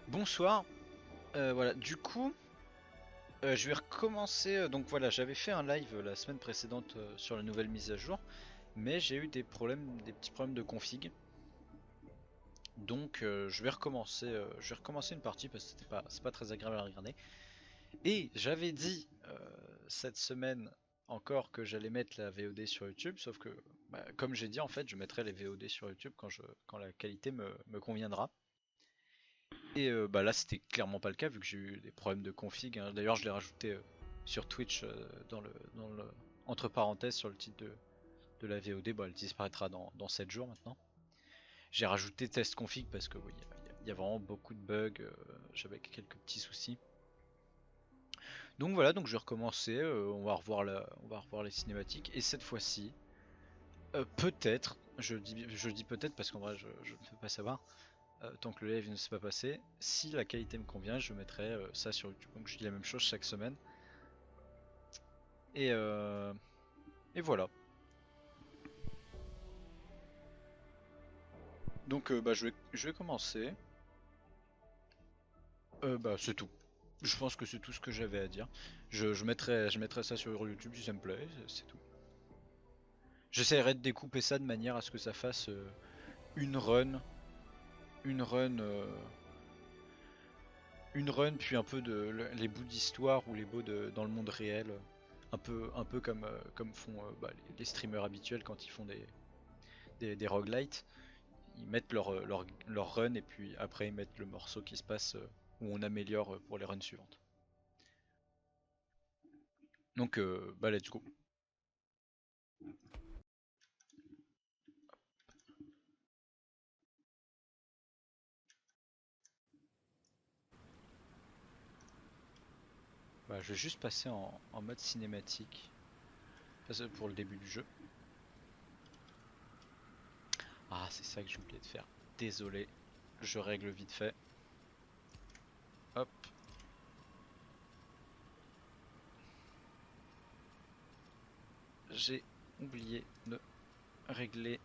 Bonsoir. Voilà, du coup, je vais recommencer. Donc voilà, j'avais fait un live la semaine précédente sur la nouvelle mise à jour, mais j'ai eu des problèmes, des petits problèmes de config. Donc je vais recommencer une partie parce que c'est pas très agréable à regarder. Et j'avais dit cette semaine encore que j'allais mettre la VOD sur YouTube, sauf que, comme j'ai dit, en fait, je mettrai les VOD sur YouTube quand la qualité me conviendra. Et là c'était clairement pas le cas vu que j'ai eu des problèmes de config, hein. D'ailleurs je l'ai rajouté sur Twitch dans le entre parenthèses sur le titre de la VOD. Elle disparaîtra dans 7 jours maintenant. J'ai rajouté test config parce que oui, il y a vraiment beaucoup de bugs, j'avais quelques petits soucis. Donc voilà, donc je vais recommencer, on va revoir les cinématiques et cette fois-ci, peut-être, je dis peut-être parce qu'en vrai je ne peux pas savoir, tant que le live ne s'est pas passé. Si la qualité me convient, je mettrai ça sur YouTube. Donc je dis la même chose chaque semaine. Et, euh, et voilà. Donc je vais commencer. C'est tout. Je pense que c'est tout ce que j'avais à dire. Je mettrai ça sur YouTube si ça me plaît, c'est tout. J'essaierai de découper ça de manière à ce que ça fasse une run, une run, une run, puis un peu les bouts d'histoire ou les bouts dans le monde réel, un peu comme font les streamers habituels quand ils font des roguelites. Ils mettent leur run et puis après ils mettent le morceau qui se passe où on améliore pour les runs suivantes. Donc let's go. Je vais juste passer en mode cinématique. Ça, c'est pour le début du jeu. Ah, c'est ça que j'ai oublié de faire. Désolé, je règle vite fait. Hop, j'ai oublié de régler.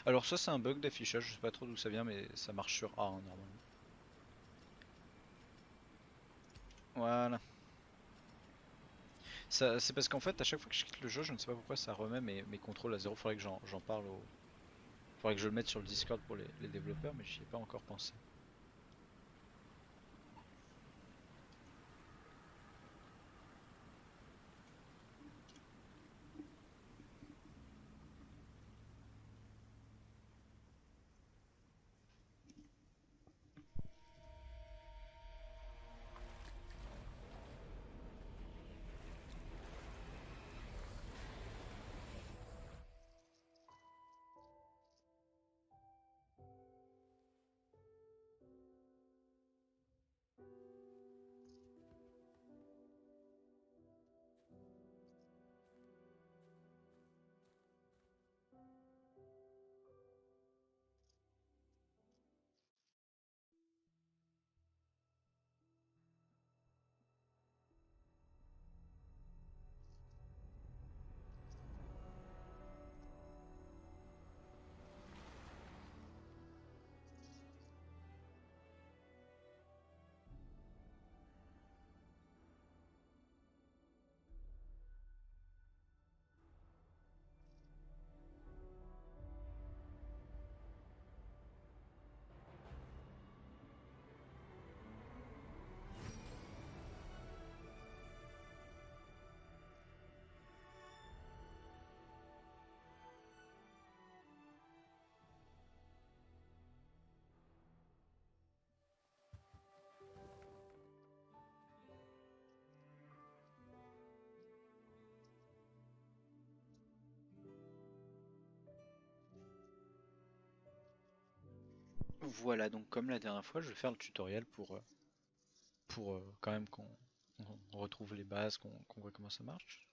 Alors ça c'est un bug d'affichage, je sais pas trop d'où ça vient mais ça marche sur A hein, normalement. Voilà. C'est parce qu'en fait à chaque fois que je quitte le jeu, je ne sais pas pourquoi ça remet mes contrôles à zéro. Faudrait que j'en parle au. Faudrait que je le mette sur le Discord pour les développeurs, mais j'y ai pas encore pensé. Voilà, donc comme la dernière fois, je vais faire le tutoriel pour quand même qu'on retrouve les bases, qu'on voit comment ça marche.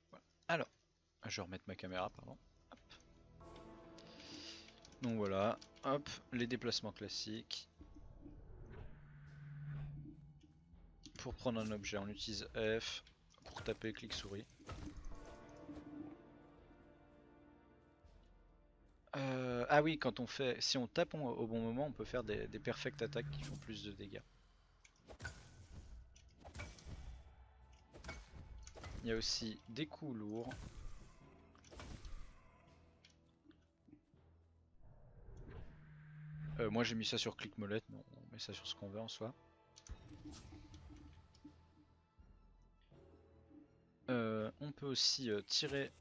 Voilà. Alors, Je vais remettre ma caméra, pardon. Hop. Donc voilà, hop, les déplacements classiques. Pour prendre un objet, on utilise F. Pour taper, clic souris. Ah oui, quand on fait, si on tape au bon moment, on peut faire des perfect attaques qui font plus de dégâts. Il y a aussi des coups lourds. Moi j'ai mis ça sur clic molette, mais on met ça sur ce qu'on veut en soi. On peut aussi tirer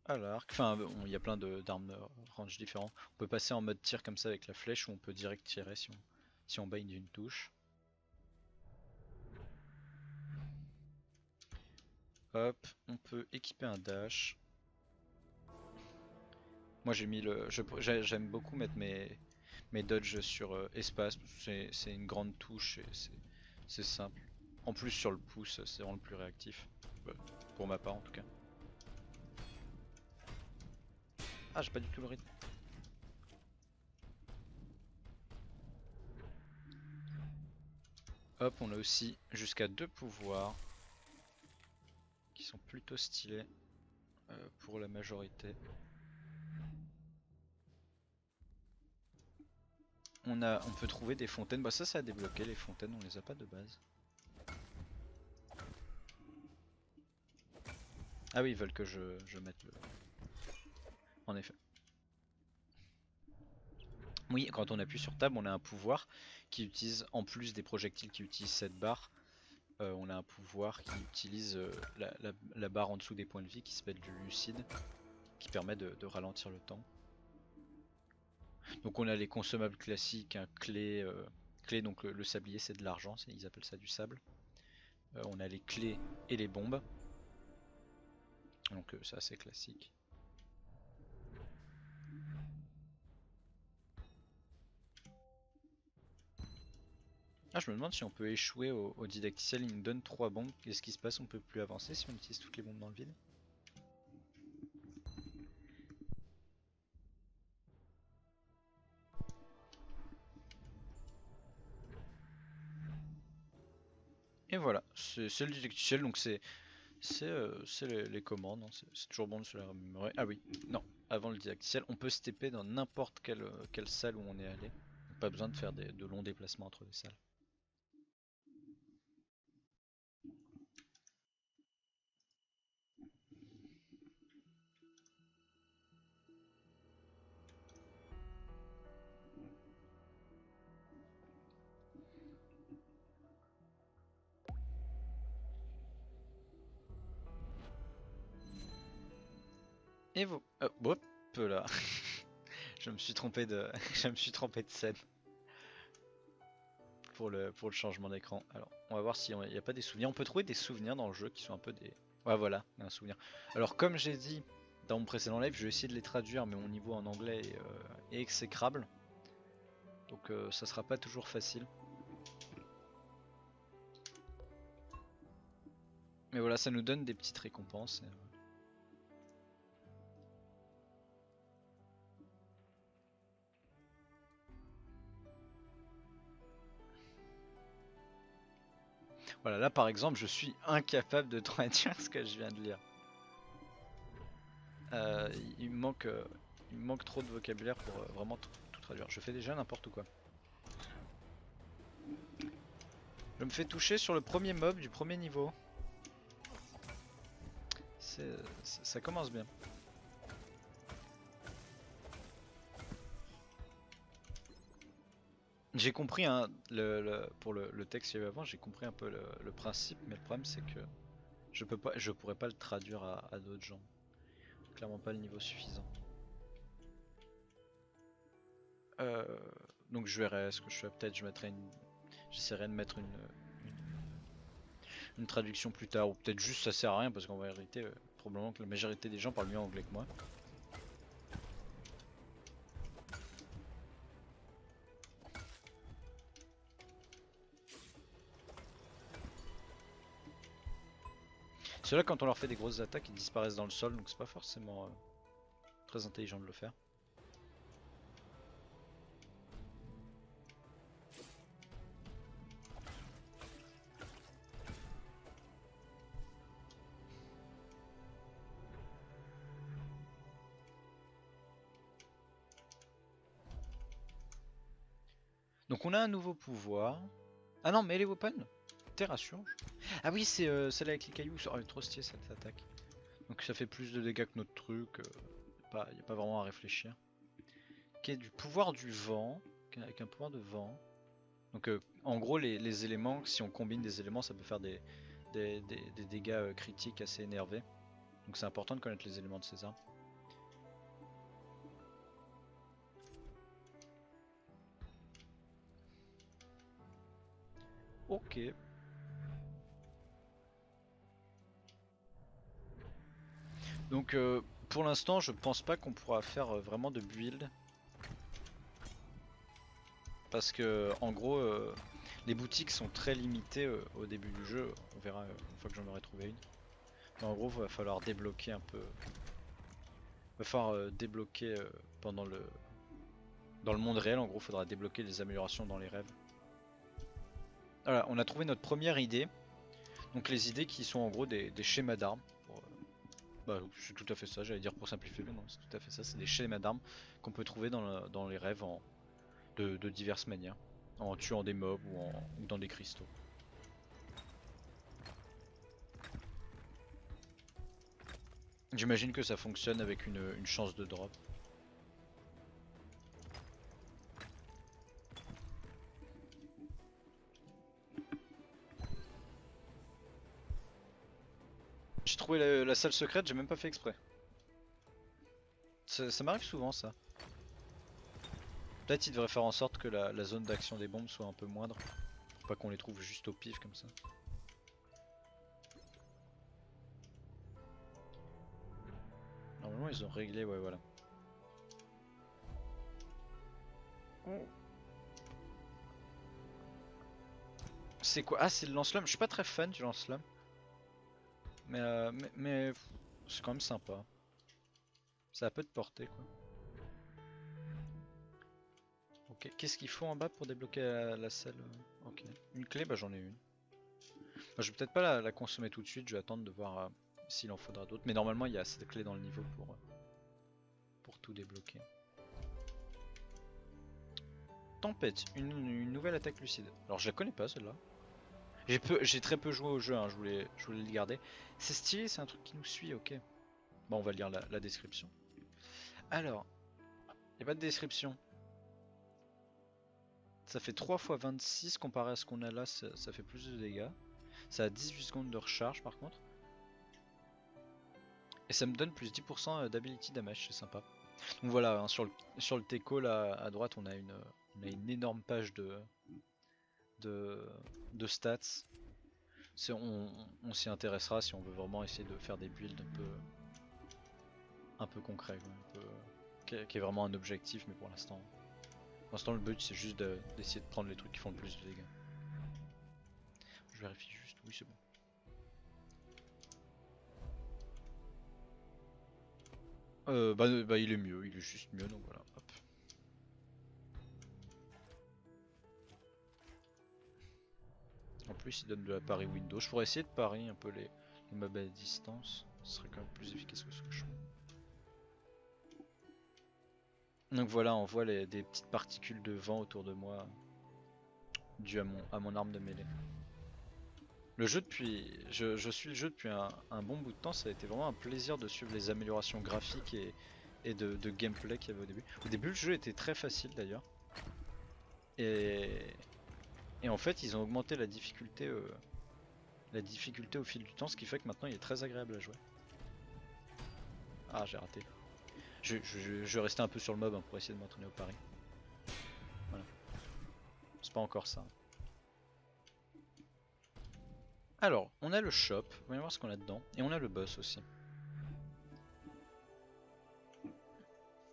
à l'arc. Enfin, il y a plein d'armes range différents. On peut passer en mode tir comme ça avec la flèche ou on peut direct tirer si on bind d'une touche. Hop, on peut équiper un dash. Moi j'ai mis j'aime beaucoup mettre mes dodges sur espace. C'est une grande touche et c'est simple. En plus sur le pouce, c'est vraiment le plus réactif. Pour ma part en tout cas. Ah, j'ai pas du tout le rythme. Hop, on a aussi jusqu'à 2 pouvoirs qui sont plutôt stylés pour la majorité. On peut trouver des fontaines. Bah ça a débloqué les fontaines, on les a pas de base. Ah oui, ils veulent que je mette le... En effet. Oui, quand on appuie sur Tab, on a un pouvoir qui utilise, en plus des projectiles qui utilisent cette barre, on a un pouvoir qui utilise la barre en dessous des points de vie qui s'appelle du lucide, qui permet de ralentir le temps. Donc on a les consommables classiques, un clé donc le sablier c'est de l'argent, ils appellent ça du sable. On a les clés et les bombes, donc c'est assez classique. Ah, je me demande si on peut échouer au didacticiel, il nous donne 3 bombes, qu'est-ce qui se passe, on peut plus avancer si on utilise toutes les bombes dans le vide? Et voilà, c'est le didacticiel, donc c'est les commandes, hein. C'est toujours bon de se les remémorer. Ah oui, non, avant le didacticiel, on peut se TP dans n'importe quelle salle où on est allé. Donc pas besoin de faire de longs déplacements entre les salles. Et vous... hop là. Je me suis trompé de, je me suis trompé de scène pour le changement d'écran. Alors, on va voir s'il n'y a pas des souvenirs. On peut trouver des souvenirs dans le jeu qui sont un peu des... Ouais, voilà, un souvenir. Alors, comme j'ai dit dans mon précédent live, je vais essayer de les traduire, mais mon niveau en anglais est exécrable. Donc, ça sera pas toujours facile. Mais voilà, ça nous donne des petites récompenses. Voilà, là par exemple, je suis incapable de traduire ce que je viens de lire. Euh, il me manque, euh, il me manque trop de vocabulaire pour vraiment tout traduire. Je fais déjà n'importe quoi. Je me fais toucher sur le premier mob du premier niveau. Ça commence bien. J'ai compris hein, pour le texte qu'il y avait avant, j'ai compris un peu le principe, mais le problème c'est que je pourrais pas le traduire à d'autres gens. Clairement pas le niveau suffisant. Euh, donc je verrai ce que je fais. Peut-être j'essaierai de mettre une traduction plus tard, ou peut-être juste ça sert à rien parce qu'en vérité, probablement que la majorité des gens parlent mieux anglais que moi. Ceux-là, quand on leur fait des grosses attaques, ils disparaissent dans le sol, donc c'est pas forcément très intelligent de le faire. Donc on a un nouveau pouvoir. Ah non, mais les weapons, terration. Ah oui, c'est celle avec les cailloux. Oh, trop stylé cette attaque. Donc ça fait plus de dégâts que notre truc. Y a pas vraiment à réfléchir. Ok, du pouvoir du vent. Avec un pouvoir de vent. Donc en gros, les éléments, si on combine des éléments, ça peut faire des dégâts critiques assez énervés. Donc c'est important de connaître les éléments de ces armes. Ok. Donc pour l'instant, je pense pas qu'on pourra faire vraiment de build. Parce que en gros, les boutiques sont très limitées au début du jeu. On verra une fois que j'en aurai trouvé une. Mais en gros, il va falloir débloquer un peu. Il va falloir débloquer pendant le. Dans le monde réel, en gros, il faudra débloquer les améliorations dans les rêves. Voilà, on a trouvé notre première idée. Donc les idées qui sont en gros des schémas d'armes. Bah, c'est tout à fait ça, j'allais dire pour simplifier, mais non, c'est tout à fait ça. C'est des schémas d'armes qu'on peut trouver dans les rêves de diverses manières. En tuant des mobs ou dans des cristaux. J'imagine que ça fonctionne avec une chance de drop. J'ai trouvé la salle secrète, j'ai même pas fait exprès. Ça m'arrive souvent ça. Peut-être il devrait faire en sorte que la zone d'action des bombes soit un peu moindre. Pour pas qu'on les trouve juste au pif comme ça. Normalement ils ont réglé, ouais voilà. C'est quoi? Ah c'est le lance-flamme, je suis pas très fan du lance-flamme. Mais c'est quand même sympa. Ça a peu de portée quoi. Ok, qu'est-ce qu'il faut en bas pour débloquer la salle? Ok, une clé, bah j'en ai une. Bah, je vais peut-être pas la consommer tout de suite, je vais attendre de voir s'il en faudra d'autres. Mais normalement il y a assez de clés dans le niveau pour tout débloquer. Tempête, une nouvelle attaque lucide. Alors je la connais pas celle-là. J'ai très peu joué au jeu, hein, je voulais le garder. C'est stylé, c'est un truc qui nous suit, ok. Bon, on va lire la description. Alors, il n'y a pas de description. Ça fait 3 fois 26 comparé à ce qu'on a là, ça fait plus de dégâts. Ça a 18 secondes de recharge par contre. Et ça me donne plus 10% d'ability damage, c'est sympa. Donc voilà, hein, sur le Teco là à droite, on a une énorme page de, de stats. On s'y intéressera si on veut vraiment essayer de faire des builds un peu concrets, quoi, qui est vraiment un objectif, mais pour l'instant le but c'est juste d'essayer de prendre les trucs qui font le plus de dégâts. Je vérifie juste, oui c'est bon. Bah il est mieux, il est juste mieux, donc voilà, hop. En plus il donne de la pari window, je pourrais essayer de pari un peu les mobs à distance, ce serait quand même plus efficace que ce que je fais. Donc voilà, on voit des petites particules de vent autour de moi, dues à mon arme de mêlée. Le jeu je suis le jeu depuis un bon bout de temps, ça a été vraiment un plaisir de suivre les améliorations graphiques et de gameplay qu'il y avait au début. Au début le jeu était très facile d'ailleurs. Et, et en fait ils ont augmenté la difficulté au fil du temps, ce qui fait que maintenant il est très agréable à jouer. Ah j'ai raté. Je vais rester un peu sur le mob hein, pour essayer de m'entraîner au pari. Voilà. C'est pas encore ça. Alors, on a le shop, voyons voir ce qu'on a dedans. Et on a le boss aussi.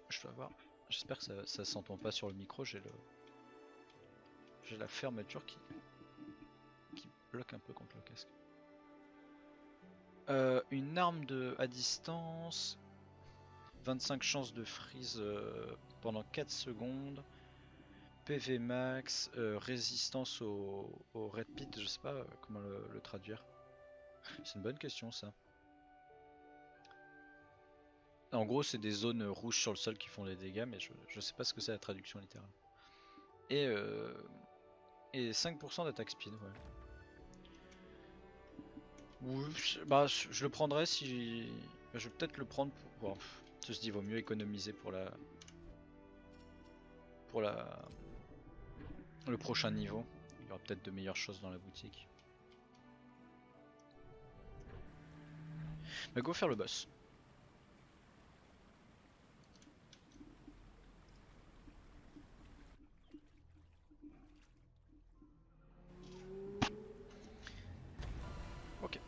Je dois voir. J'espère que ça s'entend pas sur le micro, j'ai la fermeture qui bloque un peu contre le casque. Une arme à distance, 25 chances de freeze pendant 4 secondes, PV max, résistance au red pit, je sais pas comment le traduire. C'est une bonne question ça. En gros, c'est des zones rouges sur le sol qui font des dégâts, mais je sais pas ce que c'est la traduction littérale. Et, euh, et 5% d'attaque speed, ouais. Bah, je le prendrais si. Bah, je vais peut-être le prendre pour. Bon, je se dis, vaut mieux économiser pour le prochain niveau. Il y aura peut-être de meilleures choses dans la boutique. Bah, go faire le boss. Ok.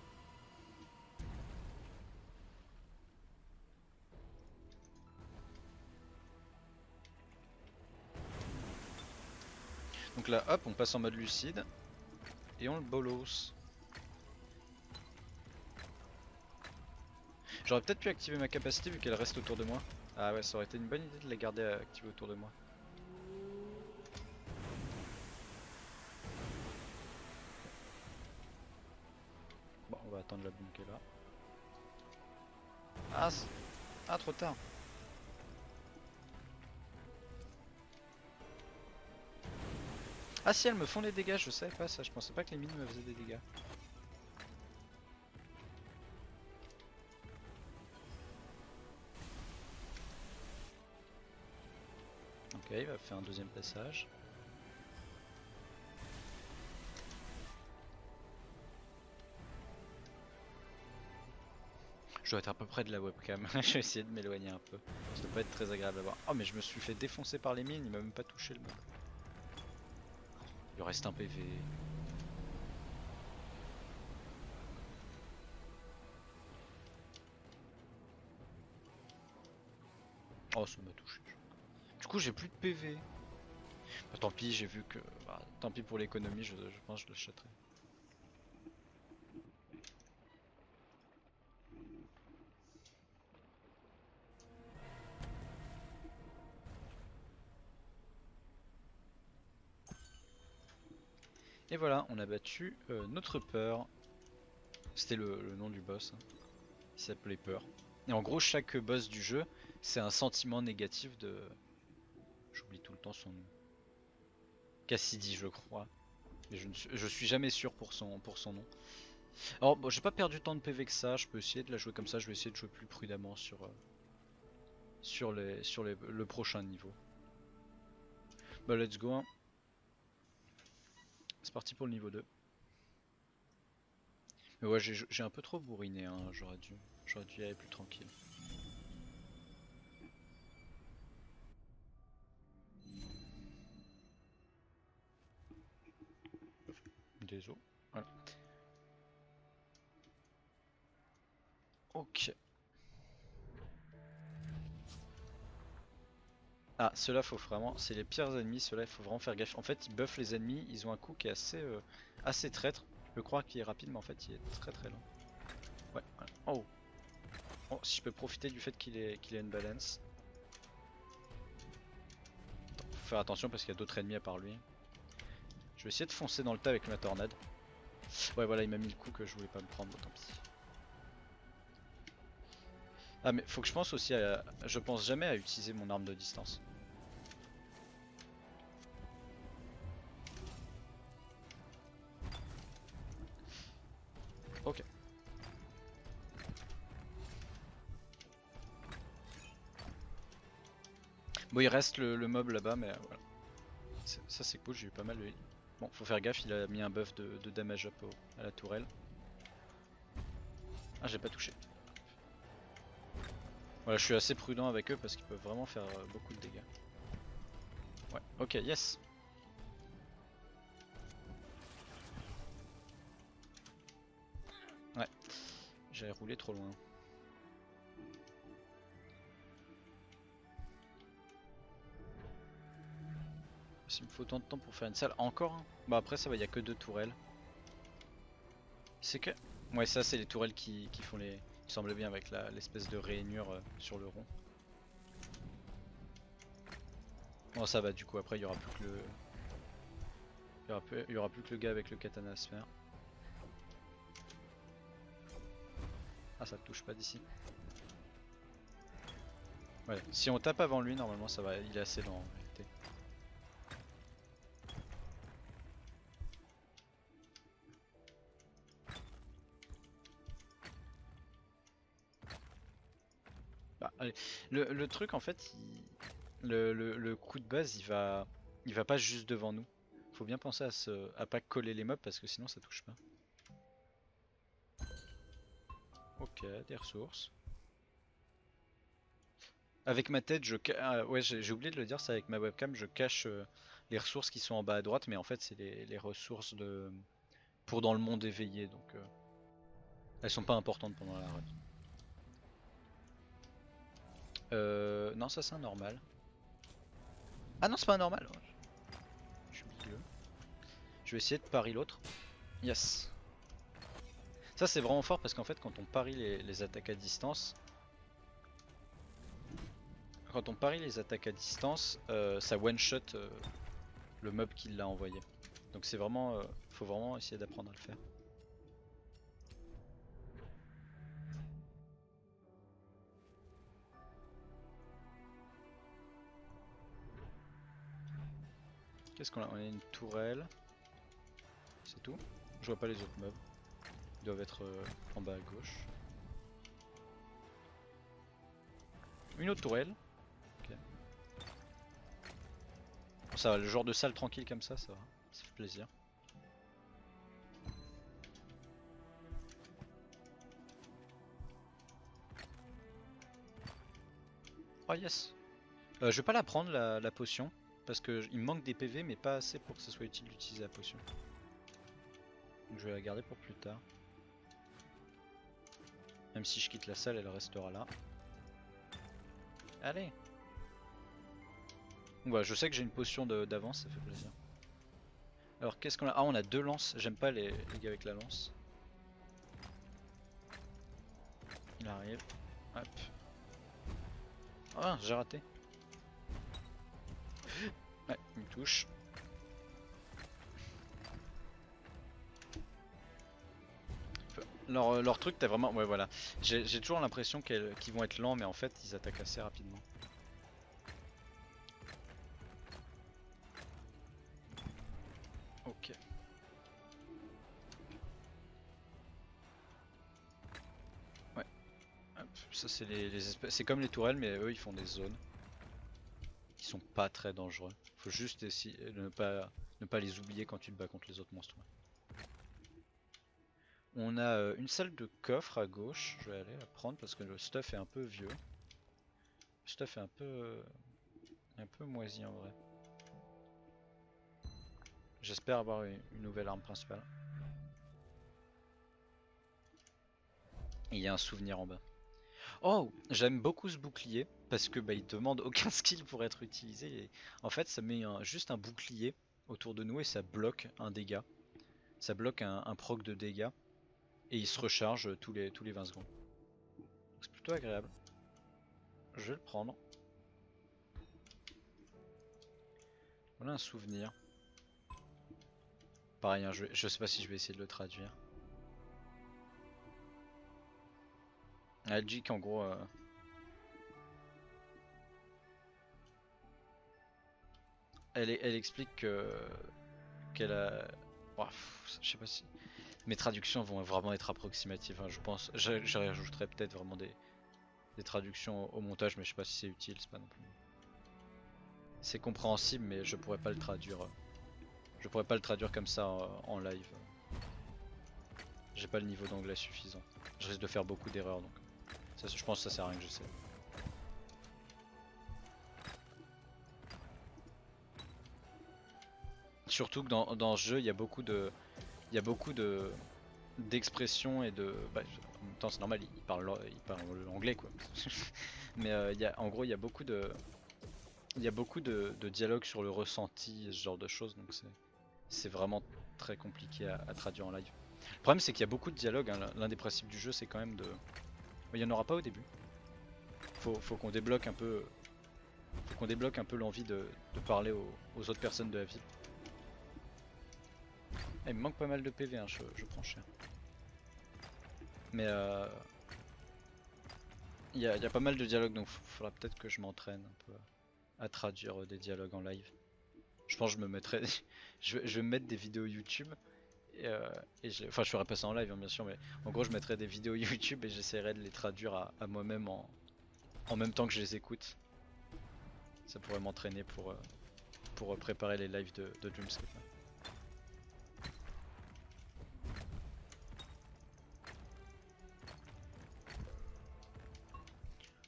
Donc là, hop, on passe en mode lucide. Et on le bolos. J'aurais peut-être pu activer ma capacité vu qu'elle reste autour de moi. Ah ouais, ça aurait été une bonne idée de la garder activée autour de moi. Bon, on va attendre la bombe qui est là. Ah, ah, trop tard. Ah si, elles me font les dégâts, je savais pas ça. Je pensais pas que les mines me faisaient des dégâts. Ok, il va faire un deuxième passage. Je dois être à peu près de la webcam. Je vais essayer de m'éloigner un peu. Ça doit pas être très agréable à voir. Oh mais je me suis fait défoncer par les mines, il m'a même pas touché le mob. Il reste un PV. Oh ça m'a touché. Du coup j'ai plus de PV. Bah, tant pis, j'ai vu que. Bah, tant pis pour l'économie, je pense que je l'achèterai. Et voilà, on a battu notre peur. C'était le nom du boss. Hein. Il s'appelait Peur. Et en gros, chaque boss du jeu, c'est un sentiment négatif de. J'oublie tout le temps son nom. Cassidy, je crois. Mais je suis jamais sûr pour son nom. Alors, bon, j'ai pas perdu tant de PV que ça. Je peux essayer de la jouer comme ça. Je vais essayer de jouer plus prudemment sur le prochain niveau. Bah, let's go. Hein. C'est parti pour le niveau 2. Mais ouais, j'ai un peu trop bourriné. Hein. J'aurais dû y aller plus tranquille. Désolé. Voilà. Ok. Ah, ceux-là, faut vraiment. C'est les pires ennemis. Ceux-là, il faut vraiment faire gaffe. En fait, ils buffent les ennemis. Ils ont un coup qui est assez traître. Tu peux croire qu'il est rapide, mais en fait, il est très très lent. Ouais. Voilà. Oh. Oh, si je peux profiter du fait qu'il ait une balance. Attends, faut faire attention parce qu'il y a d'autres ennemis à part lui. Je vais essayer de foncer dans le tas avec ma tornade. Ouais, voilà, il m'a mis le coup que je voulais pas me prendre, tant pis. Ah, mais faut que je pense aussi à. Je pense jamais à utiliser mon arme de distance. Ok. Bon, il reste le mob là-bas, mais voilà. Ça, c'est cool, j'ai eu pas mal de. Bon, faut faire gaffe, il a mis un buff de damage up à la tourelle. Ah, j'ai pas touché. Voilà, je suis assez prudent avec eux parce qu'ils peuvent vraiment faire beaucoup de dégâts. Ouais, ok, yes. Ouais, j'ai roulé trop loin. S'il me faut autant de temps pour faire une salle, encore hein. Bah après ça va, il y a que deux tourelles. C'est que Ouais, ça c'est les tourelles qui font les... qui semblent bien avec l'espèce de rainure sur le rond. Bon ça va du coup, après il y aura plus que le... il y aura plus que le gars avec le katana à se faire. Ah ça te touche pas d'ici. Ouais, si on tape avant lui normalement ça va, il est assez lent en réalité. Bah, allez. Le truc en fait, le coup de base il va pas juste devant nous. Faut bien penser à pas coller les mobs parce que sinon ça touche pas. Ok, des ressources. Avec ma tête, ouais, j'ai oublié de le dire, c'est avec ma webcam, je cache les ressources qui sont en bas à droite, mais en fait, c'est les ressources pour dans le monde éveillé, donc elles sont pas importantes pendant la run. Non, ça c'est un normal. Ah non, c'est pas un normal. Ouais, je suis milieu. Je vais essayer de pari l'autre. Yes. Ça c'est vraiment fort parce qu'en fait, quand on parie les attaques à distance, ça one shot le mob qui l'a envoyé. Donc c'est vraiment, faut vraiment essayer d'apprendre à le faire. Qu'est-ce qu'on a? On a une tourelle. C'est tout. Je vois pas les autres mobs. Ils doivent être en bas à gauche. Une autre tourelle. Ok. Bon, ça va, le genre de salle tranquille comme ça va. Ça fait plaisir. Oh yes. Je vais pas la prendre la potion. Parce que il me manque des PV mais pas assez pour que ce soit utile d'utiliser la potion. Donc je vais la garder pour plus tard. Même si je quitte la salle, elle restera là. Allez. Donc voilà, je sais que j'ai une potion d'avance, ça fait plaisir. Alors qu'est-ce qu'on a? Ah, on a deux lances. J'aime pas les gars avec la lance. Il arrive. Hop. Ah, j'ai raté. Ouais, il me touche. Leur truc, t'as vraiment... Ouais, voilà. J'ai toujours l'impression qu'ils vont être lents, mais en fait, ils attaquent assez rapidement. Ok. Ouais. Hop. Ça, c'est les espèces... C'est comme les tourelles, mais eux, ils font des zones. Qui sont pas très dangereux. Faut juste essayer de ne pas les oublier quand tu te bats contre les autres monstres. On a une salle de coffre à gauche. Je vais aller la prendre parce que le stuff est un peu vieux. Le stuff est un peu moisi en vrai. J'espère avoir une nouvelle arme principale. Et il y a un souvenir en bas. Oh, j'aime beaucoup ce bouclier parce que bah, il demande aucun skill pour être utilisé. Et en fait, ça met juste un bouclier autour de nous et ça bloque un dégât. Ça bloque un proc de dégâts et il se recharge tous les 20 secondes. C'est plutôt agréable. Je vais le prendre. Voilà un souvenir. Pareil, hein, je sais pas si je vais essayer de le traduire. Algic en gros, elle explique qu'elle a... Ouah, je sais pas si... Mes traductions vont vraiment être approximatives, hein, je pense. Je rajouterai peut-être vraiment des traductions au montage, mais je sais pas si c'est utile, c'est pas non plus. C'est compréhensible, mais je pourrais pas le traduire. Je pourrais pas le traduire comme ça en live. J'ai pas le niveau d'anglais suffisant. Je risque de faire beaucoup d'erreurs, donc ça, je pense que ça sert à rien que j'essaie. Surtout que dans ce jeu, il y a beaucoup d'expressions et de. Bah, en même temps, c'est normal, il parle anglais quoi. Mais en gros, il y a beaucoup de dialogues sur le ressenti, ce genre de choses, donc c'est vraiment très compliqué à traduire en live. Le problème c'est qu'il y a beaucoup de dialogue, hein. L'un des principes du jeu c'est quand même de... Il y en aura pas au début. Faut qu'on débloque un peu... Faut qu'on débloque un peu l'envie de parler aux autres personnes de la ville. Ah, il me manque pas mal de PV, hein, je prends cher. Mais il y a pas mal de dialogues, donc faudra peut-être que je m'entraîne un peu à traduire des dialogues en live. Je pense que je me mettrai, je vais me mettre des vidéos YouTube enfin je ferai pas ça en live hein, bien sûr, mais en gros je mettrai des vidéos YouTube et j'essaierai de les traduire à moi-même en même temps que je les écoute. Ça pourrait m'entraîner pour préparer les lives de Dreamscape.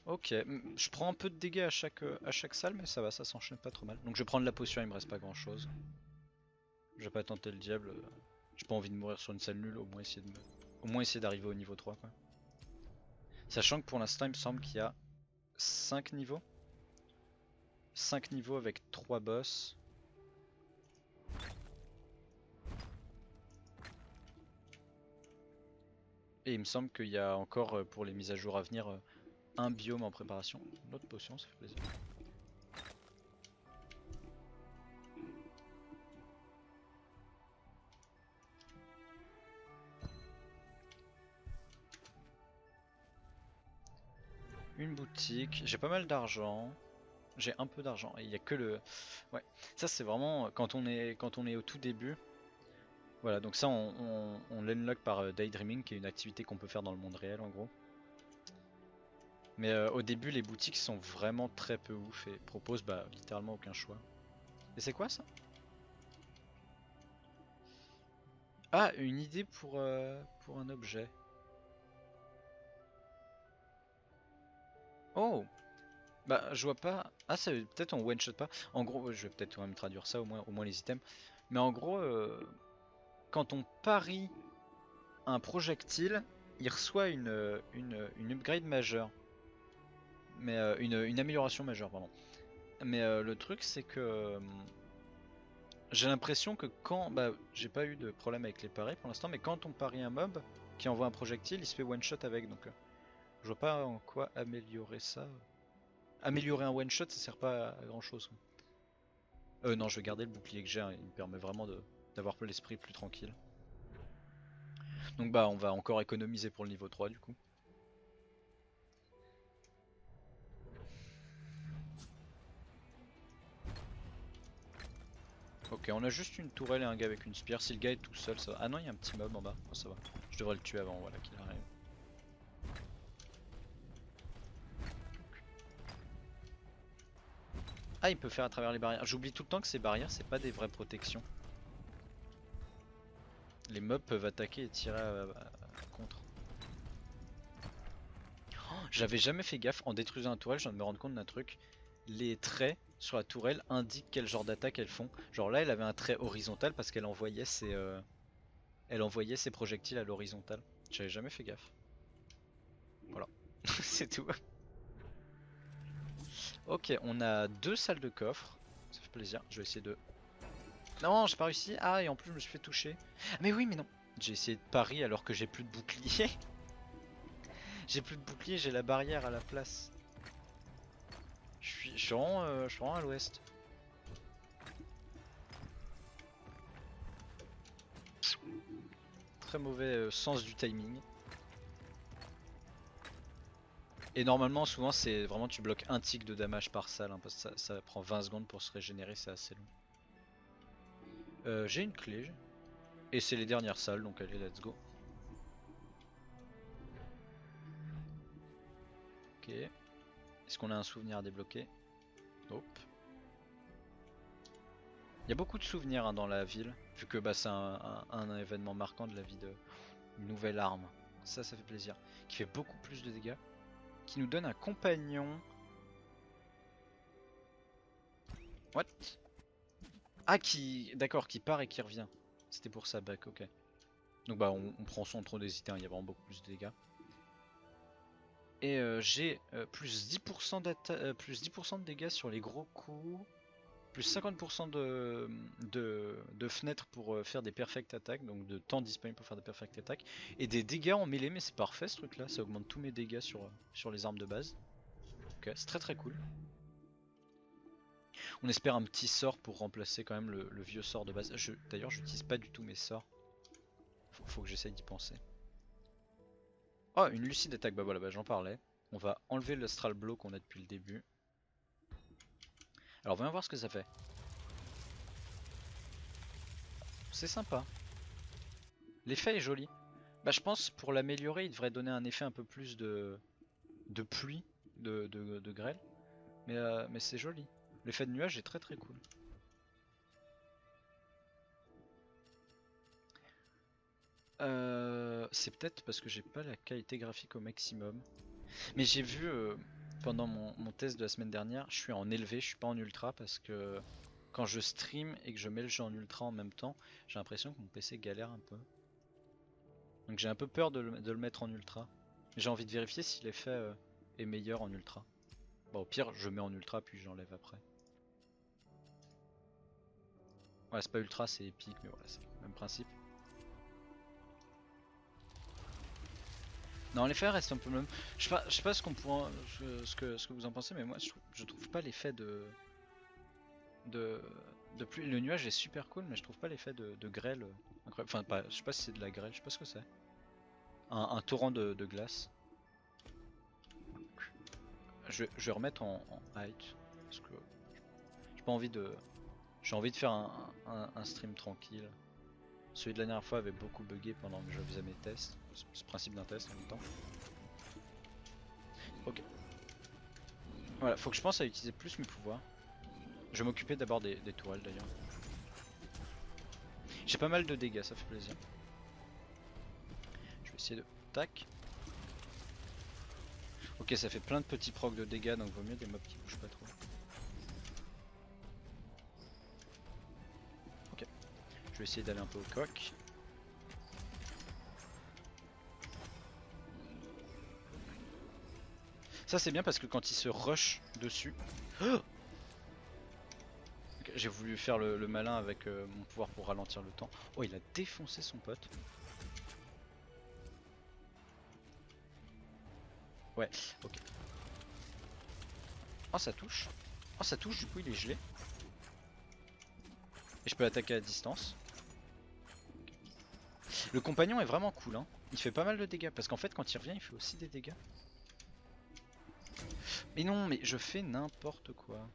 Ok, je prends un peu de dégâts à chaque salle, mais ça va, ça s'enchaîne pas trop mal. Donc je vais prendre la potion, il me reste pas grand chose. Je vais pas tenter le diable, j'ai pas envie de mourir sur une salle nulle, au moins essayer d'arriver au niveau 3 quoi. Sachant que pour l'instant il me semble qu'il y a 5 niveaux. 5 niveaux avec 3 boss. Et il me semble qu'il y a encore pour les mises à jour à venir un biome en préparation. Une autre potion, ça fait plaisir. Une boutique, j'ai pas mal d'argent. J'ai un peu d'argent et il y a que le... Ouais, ça c'est vraiment quand on est au tout début. Voilà, donc ça on l'unlock par Daydreaming qui est une activité qu'on peut faire dans le monde réel en gros. Mais au début les boutiques sont vraiment très peu ouf et proposent bah, littéralement aucun choix. Et c'est quoi ça? Ah, une idée pour un objet. Oh! Bah je vois pas... Ah ça peut-être on one shot pas. En gros, je vais peut-être quand même traduire ça au moins les items. Mais en gros, quand on parie un projectile, il reçoit une upgrade majeure. Mais une amélioration majeure, pardon. Mais le truc c'est que j'ai l'impression que quand... Bah j'ai pas eu de problème avec les paris pour l'instant, mais quand on parie un mob qui envoie un projectile, il se fait one shot avec. Donc je vois pas en quoi améliorer ça. Améliorer un one shot ça sert pas à grand chose. Non, je vais garder le bouclier que j'ai, hein, il me permet vraiment d'avoir l'esprit plus tranquille. Donc bah on va encore économiser pour le niveau 3 du coup. Ok, on a juste une tourelle et un gars avec une spire. Si le gars est tout seul, ça va. Ah non, il y a un petit mob en bas. Oh, ça va. Je devrais le tuer avant, voilà, qu'il arrive. Ah, il peut faire à travers les barrières. J'oublie tout le temps que ces barrières, c'est pas des vraies protections. Les mobs peuvent attaquer et tirer contre. Oh, j'avais jamais fait gaffe. En détruisant un tourelle, je viens de me rendre compte d'un truc. Les traits sur la tourelle indiquent quel genre d'attaque elles font. Genre là, elle avait un trait horizontal parce qu'elle envoyait elle envoyait ses projectiles à l'horizontale. J'avais jamais fait gaffe. Voilà, c'est tout. Ok, on a deux salles de coffre. Ça fait plaisir. Je vais essayer de... Non, j'ai pas réussi. Ah, et en plus, je me suis fait toucher. Mais oui, mais non. J'ai essayé de pari alors que j'ai plus de bouclier. J'ai plus de bouclier, j'ai la barrière à la place. Je suis vraiment à l'ouest. Très mauvais sens du timing. Et normalement, souvent, c'est vraiment tu bloques un tick de damage par salle, hein, parce que ça prend 20 secondes pour se régénérer, c'est assez long. J'ai une clé. Et c'est les dernières salles, donc allez, let's go. Ok. Est-ce qu'on a un souvenir à débloquer? Nope. Il y a beaucoup de souvenirs hein, dans la ville, vu que bah, c'est un événement marquant de la vie de une nouvelle arme. Ça fait plaisir. Qui fait beaucoup plus de dégâts. Qui nous donne un compagnon. What? Ah, qui... D'accord, qui part et qui revient. C'était pour ça, back, ok. Donc bah on prend son trop d'hésiter, hein, il y a vraiment beaucoup plus de dégâts. Et j'ai plus 10% plus 10% de dégâts sur les gros coups. plus 50% de fenêtres pour faire des perfect attaques, donc de temps disponible pour faire des perfect attaques, et des dégâts en mêlée, mais c'est parfait ce truc là, ça augmente tous mes dégâts sur les armes de base. Ok, c'est très très cool. On espère un petit sort pour remplacer quand même le vieux sort de base. D'ailleurs, j'utilise pas du tout mes sorts. Faut que j'essaye d'y penser. Oh, une lucide attaque, bah voilà, bah, j'en parlais. On va enlever l'astral blow qu'on a depuis le début. Alors, voyons voir ce que ça fait. C'est sympa. L'effet est joli. Bah, je pense pour l'améliorer, il devrait donner un effet un peu plus de pluie, de grêle. Mais c'est joli. L'effet de nuage est très très cool. C'est peut-être parce que j'ai pas la qualité graphique au maximum. Mais j'ai vu pendant mon test de la semaine dernière, je suis en élevé, je suis pas en ultra parce que quand je stream et que je mets le jeu en ultra en même temps, j'ai l'impression que mon PC galère un peu. Donc j'ai un peu peur de le mettre en ultra. J'ai envie de vérifier si l'effet est meilleur en ultra. Bon, au pire, je mets en ultra puis j'enlève après. Ouais, c'est pas ultra, c'est épique, mais voilà, c'est le même principe. Non, l'effet reste un peu le même. Je sais pas ce qu'on pourra, ce que vous en pensez, mais moi je trouve pas l'effet de, de pluie. Le nuage est super cool, mais je trouve pas l'effet de grêle incroyable. Enfin, pas, je sais pas si c'est de la grêle, je sais pas ce que c'est. Un torrent de glace. Je vais remettre en height parce que j'ai pas envie de. J'ai envie de faire un stream tranquille. Celui de la dernière fois avait beaucoup bugué pendant que je faisais mes tests. C'est le principe d'un test en même temps. Ok. Voilà, faut que je pense à utiliser plus mes pouvoirs. Je vais m'occuper d'abord des tourelles d'ailleurs. J'ai pas mal de dégâts, ça fait plaisir. Je vais essayer de... Tac. Ok, ça fait plein de petits procs de dégâts, donc vaut mieux des mobs qui bougent pas trop. Ok. Je vais essayer d'aller un peu au coq. Ça c'est bien parce que quand il se rush dessus... Oh, okay, j'ai voulu faire le malin avec mon pouvoir pour ralentir le temps. Oh, il a défoncé son pote. Ouais, ok. Oh, ça touche. Oh, ça touche, du coup il est gelé. Et je peux attaquer à distance. Le compagnon est vraiment cool, hein. Il fait pas mal de dégâts, parce qu'en fait quand il revient il fait aussi des dégâts. Mais non, mais je fais n'importe quoi.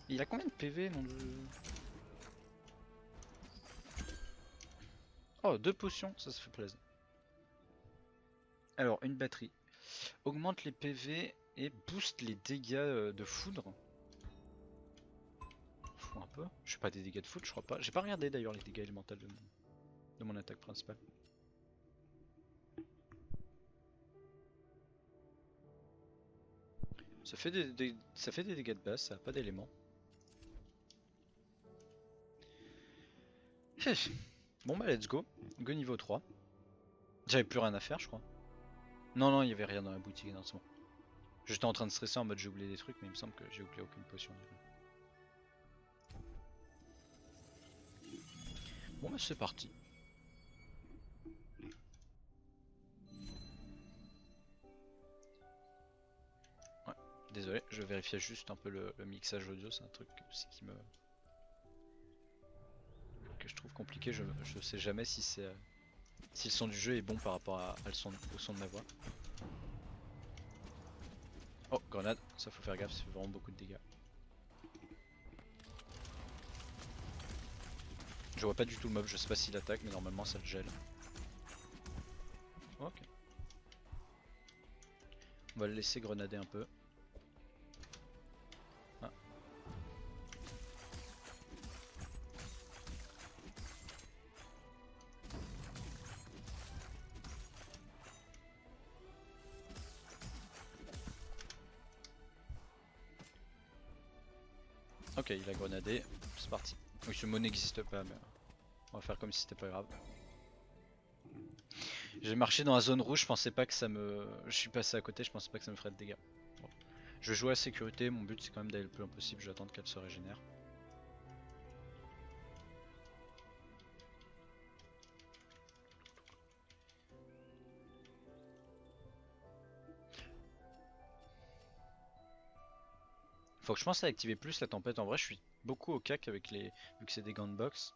Il a combien de PV non de... Oh, 2 potions, ça fait plaisir. Alors, une batterie. Augmente les PV et booste les dégâts de foudre. Fou un peu. Je fais pas des dégâts de foudre, je crois pas. J'ai pas regardé d'ailleurs les dégâts élémentaux de mon attaque principale. Ça fait des dégâts de base, ça a pas d'éléments. Bon bah let's go. Go niveau 3. J'avais plus rien à faire je crois. Non non, il y avait rien dans la boutique dans ce moment. J'étais en train de stresser en mode j'ai oublié des trucs, mais il me semble que j'ai oublié aucune potion. Bon bah c'est parti. Ouais, désolé, je vérifiais juste un peu le mixage audio, c'est un truc aussi que je trouve compliqué, je sais jamais si c'est si le son du jeu est bon par rapport au son de ma voix. Oh, grenade, ça faut faire gaffe, ça fait vraiment beaucoup de dégâts. Je vois pas du tout le mob, je sais pas s'il attaque, mais normalement ça le gèle. Ok. On va le laisser grenader un peu. Ah. Ok, il a grenadé, c'est parti. Oui, ce mot n'existe pas, mais on va faire comme si c'était pas grave. J'ai marché dans la zone rouge, je pensais pas que ça me... Je suis passé à côté, je pensais pas que ça me ferait de dégâts. Bon. Je vais jouer à sécurité, mon but c'est quand même d'aller le plus loin possible, je vais attendre qu'elle se régénère. Faut que je pense à activer plus la tempête, en vrai je suis beaucoup au cac avec les... vu que c'est des gants de boxe.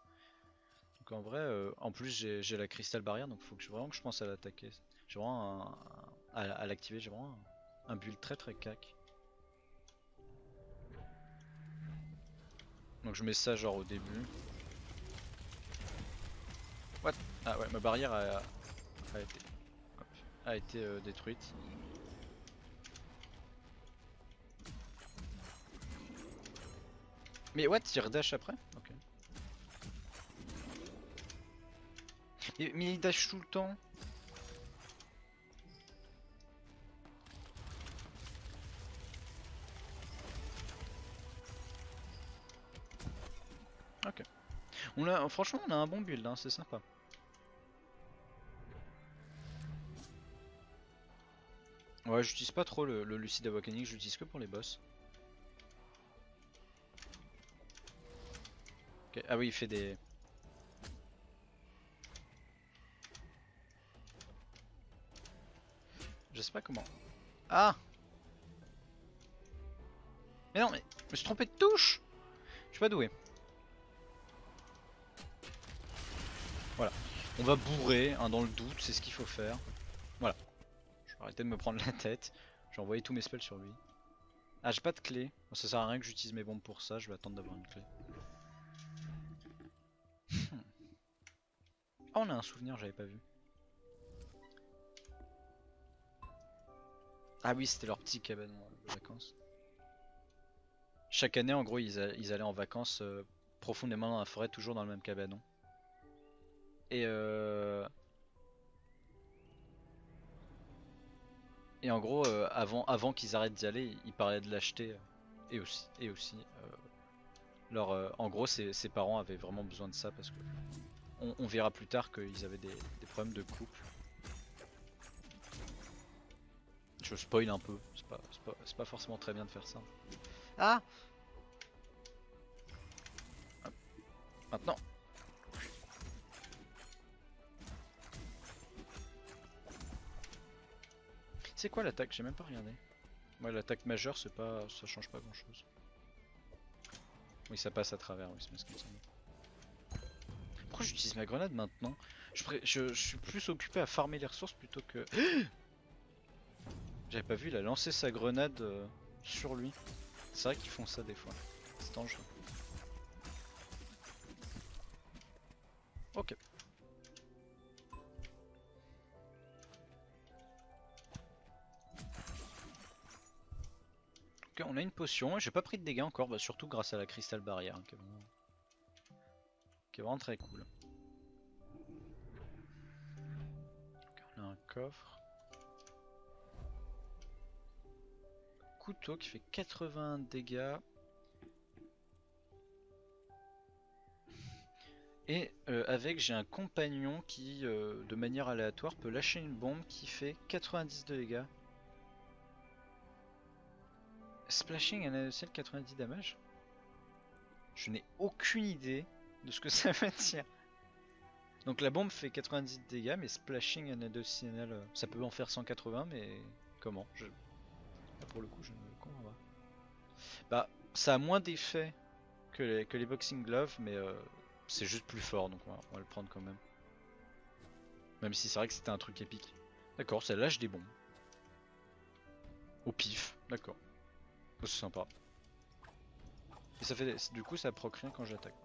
Donc en vrai, en plus j'ai la cristal barrière, donc faut que vraiment que je pense à l'attaquer. J'ai vraiment à l'activer, j'ai vraiment un build très très cac. Donc je mets ça genre au début. What? Ah ouais, ma barrière a été, hop, a été détruite. Mais what? Il redash après? Ok. Mais il dash tout le temps. Ok. Franchement, on a un bon build, hein, c'est sympa. Ouais, j'utilise pas trop le Lucid Awakening, j'utilise que pour les boss. Ok. Ah oui, il fait des... Je sais pas comment. Ah! Mais non, mais je me suis trompé de touche! Je suis pas doué. Voilà. On va bourrer, hein, dans le doute, c'est ce qu'il faut faire. Voilà. Je vais arrêter de me prendre la tête. J'ai envoyé tous mes spells sur lui. Ah, j'ai pas de clé. Bon, ça sert à rien que j'utilise mes bombes pour ça, je vais attendre d'avoir une clé. Oh, on a un souvenir, j'avais pas vu. Ah oui, c'était leur petit cabanon de vacances. Chaque année, en gros, ils allaient en vacances profondément dans la forêt, toujours dans le même cabanon. Et, et en gros, avant qu'ils arrêtent d'y aller, ils parlaient de l'acheter. Et aussi en gros, ses parents avaient vraiment besoin de ça parce que on verra plus tard qu'ils avaient des problèmes de couple. Je spoil un peu, c'est pas forcément très bien de faire ça. Ah! Hop, maintenant. C'est quoi l'attaque? J'ai même pas regardé. Ouais, l'attaque majeure, ça change pas grand chose. Oui, ça passe à travers, oui, c'est bien ce qu'il me semble. Pourquoi j'utilise ma grenade maintenant? Je suis plus occupé à farmer les ressources plutôt que... J'avais pas vu, il a lancé sa grenade sur lui. C'est vrai qu'ils font ça des fois. C'est dangereux. Ok. Ok, on a une potion. J'ai pas pris de dégâts encore, bah, surtout grâce à la cristal barrière, hein, qui est vraiment très cool. Ok, on a un coffre. Couteau qui fait 80 dégâts. Et avec, j'ai un compagnon qui, de manière aléatoire, peut lâcher une bombe qui fait 90 de dégâts. Splashing un AECL 90 damage. Je n'ai aucune idée de ce que ça veut dire. Donc la bombe fait 90 dégâts, mais splashing un AECL, ça peut en faire 180, mais comment Là, pour le coup, je ne comprends pas. Bah, ça a moins d'effet que les boxing gloves, mais c'est juste plus fort, donc on va le prendre quand même. Même si c'est vrai que c'était un truc épique. D'accord, ça lâche des bombes. Au pif, d'accord. Oh, c'est sympa. Et ça fait, du coup, ça proc rien quand j'attaque.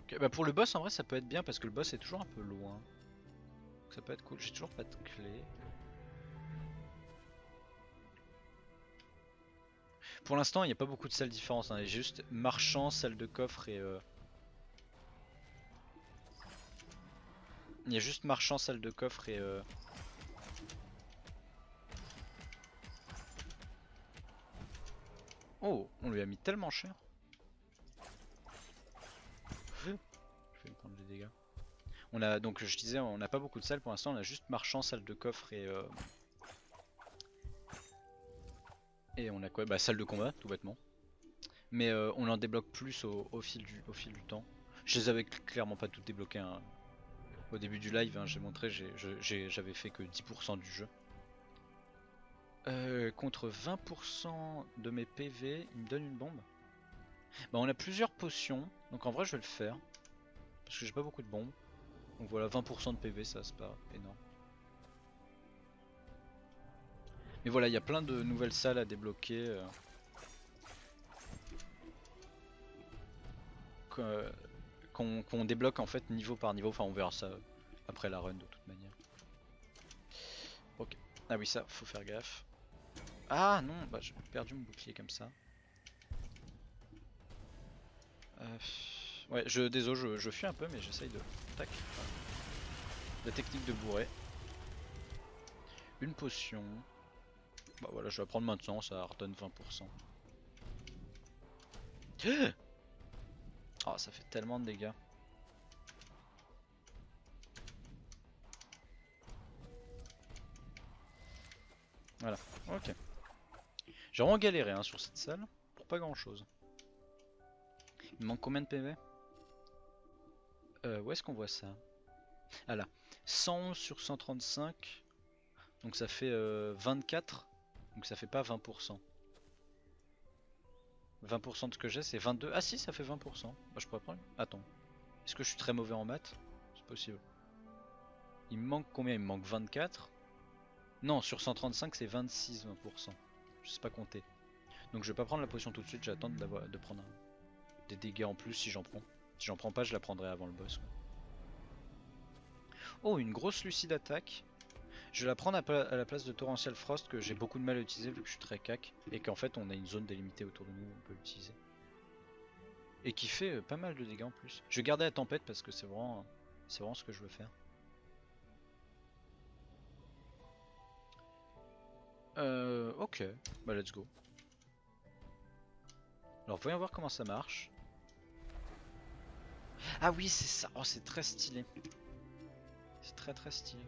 Ok, bah pour le boss, en vrai, ça peut être bien parce que le boss est toujours un peu loin. Donc ça peut être cool. J'ai toujours pas de clé. Pour l'instant, il n'y a pas beaucoup de salles différentes. Hein. Il y a juste marchand, salle de coffre et. Il y a juste marchand, salle de coffre et. Oh, on lui a mis tellement cher. dégâts. On a donc, je disais, on n'a pas beaucoup de salles pour l'instant, on a juste marchand, salle de coffre et on a quoi? Bah salle de combat tout bêtement. Mais on en débloque plus au fil du temps. Je les avais clairement pas toutes débloquées hein. Au début du live, hein, j'ai montré, j'avais fait que 10% du jeu. Contre 20% de mes PV, il me donne une bombe. Bah on a plusieurs potions, donc en vrai je vais le faire. Parce que j'ai pas beaucoup de bombes. Donc voilà, 20% de PV, ça c'est pas énorme. Mais voilà, il y a plein de nouvelles salles à débloquer. Qu'on débloque en fait niveau par niveau. Enfin on verra ça après la run de toute manière. Ok. Ah oui ça, faut faire gaffe. Ah non, bah j'ai perdu mon bouclier comme ça. Ouais, désolé, je fuis un peu mais j'essaye de... Tac. Voilà. La technique de bourrer. Une potion. Bah voilà, je vais la prendre maintenant, ça redonne 20%. Ah, ça fait tellement de dégâts. Voilà, ok. J'ai vraiment galéré hein, sur cette salle, pour pas grand chose. Il me manque combien de PV? Où est-ce qu'on voit ça? Ah là, 111 sur 135, donc ça fait 24, donc ça fait pas 20%. 20% de ce que j'ai c'est 22, ah si ça fait 20%, bah je pourrais prendre, attends, est-ce que je suis très mauvais en maths? C'est possible. Il me manque combien? Il me manque 24. Non, sur 135 c'est 26, 20%. Je sais pas compter. Donc je vais pas prendre la potion tout de suite, j'attends de prendre des dégâts en plus si j'en prends. Si j'en prends pas, je la prendrai avant le boss. Quoi. Oh, une grosse lucide attaque. Je vais la prendre à la place de Torrential Frost que j'ai beaucoup de mal à utiliser vu que je suis très cac. Et qu'en fait on a une zone délimitée autour de nous où on peut l'utiliser. Et qui fait pas mal de dégâts en plus. Je vais garder la tempête parce que c'est vraiment ce que je veux faire. Ok, bah let's go. Alors voyons voir comment ça marche. Ah oui c'est ça, oh c'est très stylé. C'est très très stylé.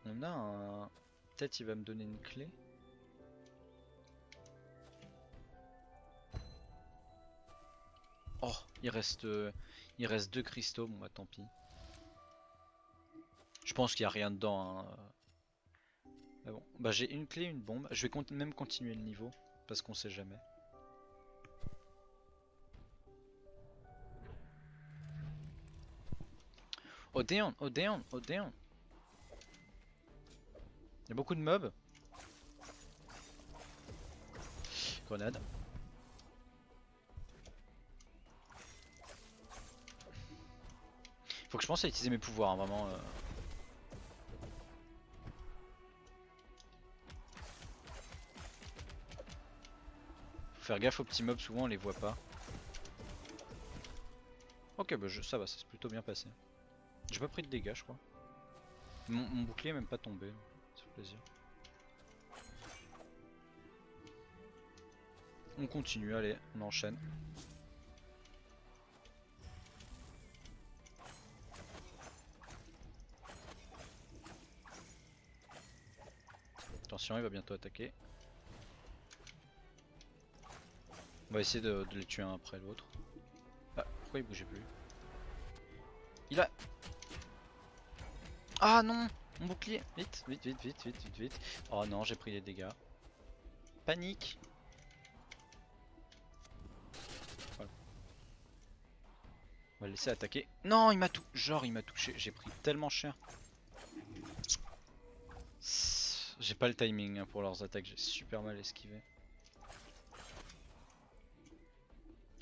On a un... Peut-être il va me donner une clé. Oh, il reste deux cristaux, bon bah tant pis. Je pense qu'il n'y a rien dedans. Hein. Mais bon, bah j'ai une clé, une bombe. Je vais même continuer le niveau, parce qu'on sait jamais. Odéon, Odéon, Odéon. Il y a beaucoup de mobs. Grenade. Faut que je pense à utiliser mes pouvoirs, hein, vraiment. Faut faire gaffe aux petits mobs, souvent on les voit pas. Ok, bah ça va, ça s'est plutôt bien passé. J'ai pas pris de dégâts, je crois. Mon bouclier est même pas tombé, ça fait plaisir. On continue, allez, on enchaîne. Attention, il va bientôt attaquer. On va essayer de les tuer un après l'autre. Ah, pourquoi il bougeait plus? Il a... Ah non! Mon bouclier! Vite, vite, vite, vite, vite, vite, vite. Oh non, j'ai pris des dégâts. Panique! Voilà. On va le laisser attaquer. Non, il m'a tout... Genre, il m'a touché. J'ai pris tellement cher. J'ai pas le timing hein, pour leurs attaques. J'ai super mal esquivé.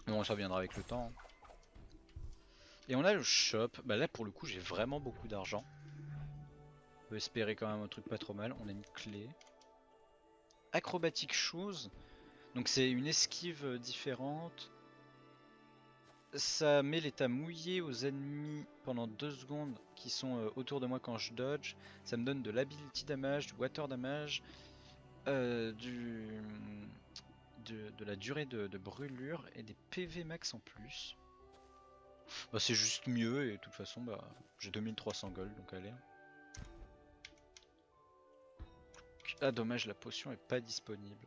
Bon, ça viendra avec le temps. Hein. Et on a le shop. Bah là, pour le coup, j'ai vraiment beaucoup d'argent. On peut espérer quand même un truc pas trop mal. On a une clé. Acrobatic Shoes. Donc c'est une esquive différente. Ça met l'état mouillé aux ennemis pendant 2 secondes qui sont autour de moi quand je dodge. Ça me donne de l'ability damage, du water damage, de la durée de brûlure et des PV max en plus. Bah c'est juste mieux et de toute façon bah j'ai 2300 gold donc allez. Ah dommage la potion est pas disponible.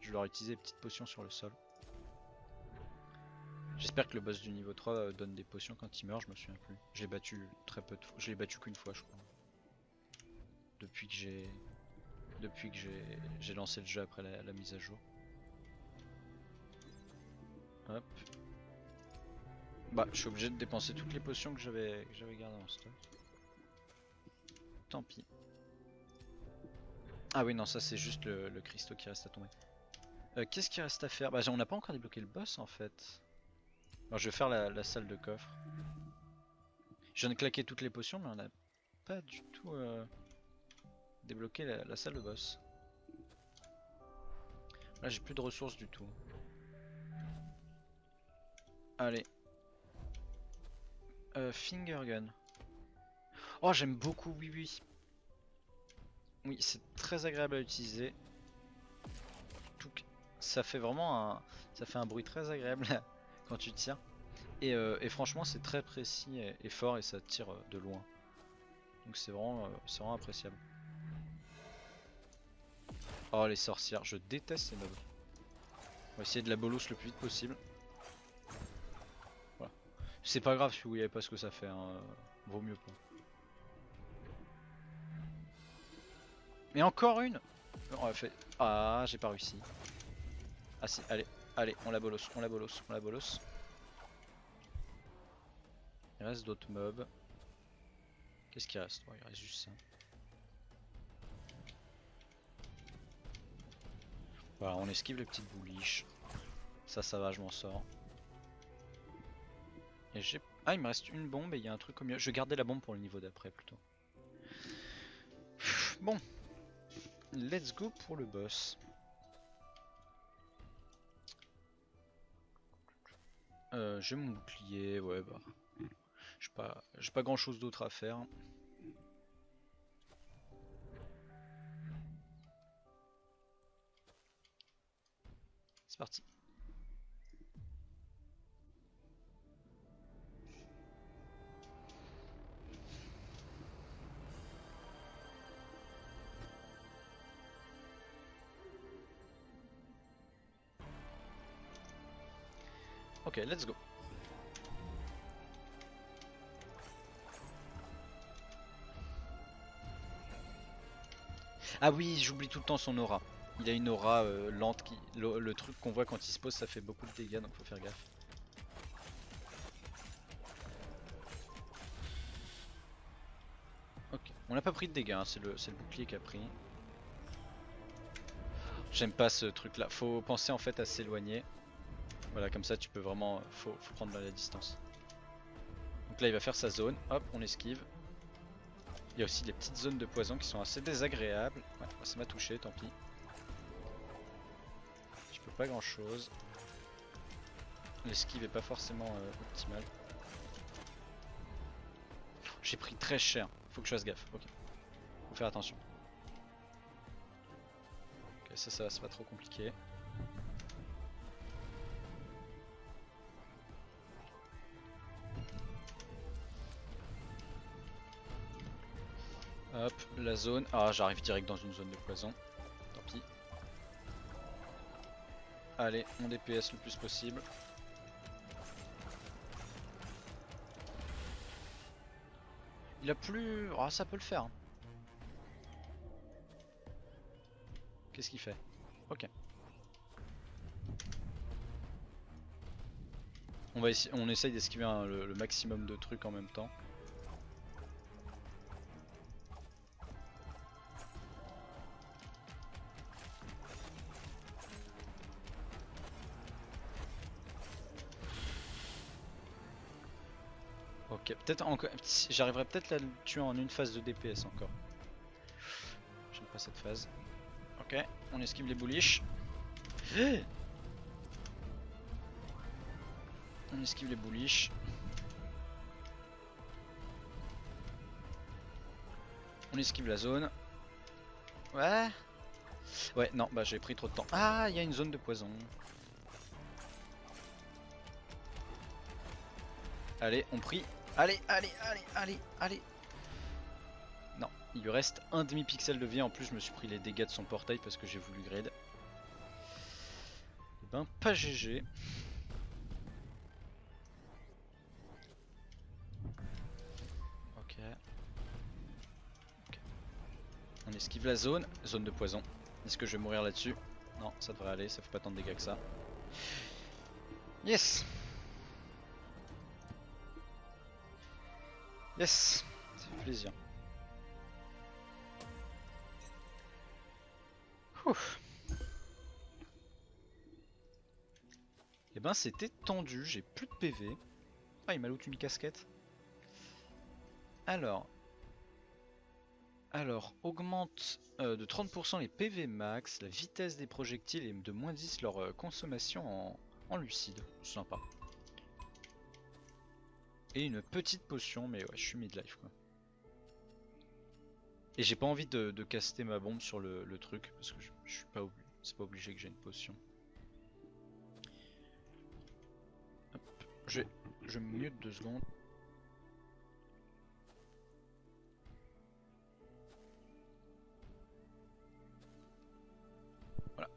Je vais leur utiliser des petites potions sur le sol. J'espère que le boss du niveau 3 donne des potions quand il meurt, je me souviens plus. Je l'ai battu très peu de fois. Je l'ai battu qu'une fois je crois. Depuis que j'ai lancé le jeu après la mise à jour. Hop. Bah je suis obligé de dépenser toutes les potions que j'avais gardées en stock. Tant pis. Ah oui non ça c'est juste le cristaux qui reste à tomber. Qu'est-ce qu'il reste à faire? Bah on n'a pas encore débloqué le boss en fait. Alors je vais faire la salle de coffre. Je viens de claquer toutes les potions mais on n'a pas du tout débloqué la salle de boss. Là j'ai plus de ressources du tout. Allez. Finger gun. Oh j'aime beaucoup, oui oui. Oui c'est très agréable à utiliser. Ça fait vraiment ça fait un bruit très agréable quand tu tires. Et franchement c'est très précis et fort et ça tire de loin. Donc c'est vraiment appréciable. Oh les sorcières, je déteste ces mobs. On va essayer de la bolos le plus vite possible. Voilà. C'est pas grave si vous voyez pas ce que ça fait, hein. Vaut mieux pas. Mais encore une. On a fait. Ah j'ai pas réussi. Ah si, allez, allez, on la bolos, on la bolos, on la bolos. Il reste d'autres mobs. Qu'est-ce qu'il reste? Il reste juste ça. Voilà, on esquive les petites bouliches. Ça va, je m'en sors. Et j'ai... Ah, il me reste une bombe et il y a un truc au milieu. Je vais garder la bombe pour le niveau d'après plutôt. Bon. Let's go pour le boss. J'ai mon bouclier, ouais bah. J'ai pas grand chose d'autre à faire. C'est parti. Ok, let's go. Ah oui, j'oublie tout le temps son aura. Il a une aura lente qui. Le truc qu'on voit quand il se pose, ça fait beaucoup de dégâts donc faut faire gaffe. Ok, on n'a pas pris de dégâts, hein, c'est le bouclier qui a pris. J'aime pas ce truc là, faut penser en fait à s'éloigner. Voilà, comme ça tu peux vraiment. Faut prendre la distance. Donc là il va faire sa zone, hop, on esquive. Il y a aussi des petites zones de poison qui sont assez désagréables. Ouais, ça m'a touché, tant pis. Je peux pas grand chose. L'esquive est pas forcément optimale. J'ai pris très cher, faut que je fasse gaffe. Ok, faut faire attention. Ok, ça va, c'est pas trop compliqué. Hop, la zone. Ah, j'arrive direct dans une zone de poison. Tant pis. Allez, on DPS le plus possible. Il a plus... Ah, ça peut le faire. Qu'est-ce qu'il fait? Ok. On essaye d'esquiver le maximum de trucs en même temps. Ok, peut-être encore. J'arriverai peut-être à le tuer en une phase de DPS encore. J'aime pas cette phase. Ok, on esquive les bullish. On esquive les bullish. On esquive la zone. Ouais. Ouais, non, bah j'ai pris trop de temps. Ah, il y a une zone de poison. Allez, on prie. Allez, allez, allez, allez, allez. Non, il lui reste un demi-pixel de vie. En plus, je me suis pris les dégâts de son portail parce que j'ai voulu grid. Et ben, pas GG. Ok. Ok. On esquive la zone. Zone de poison. Est-ce que je vais mourir là-dessus? Non, ça devrait aller. Ça fait pas tant de dégâts que ça. Yes! Yes! Ça fait plaisir. Ouf. Et ben c'était tendu, j'ai plus de PV. Ah, il m'a looté une casquette. Alors, augmente de 30% les PV max, la vitesse des projectiles et de moins 10 leur consommation en lucide. Sympa. Et une petite potion, mais ouais, je suis midlife quoi. Et j'ai pas envie de caster ma bombe sur le truc parce que je suis pas obligé. C'est pas obligé que j'ai une potion. Hop, je me mute 2 secondes. Voilà.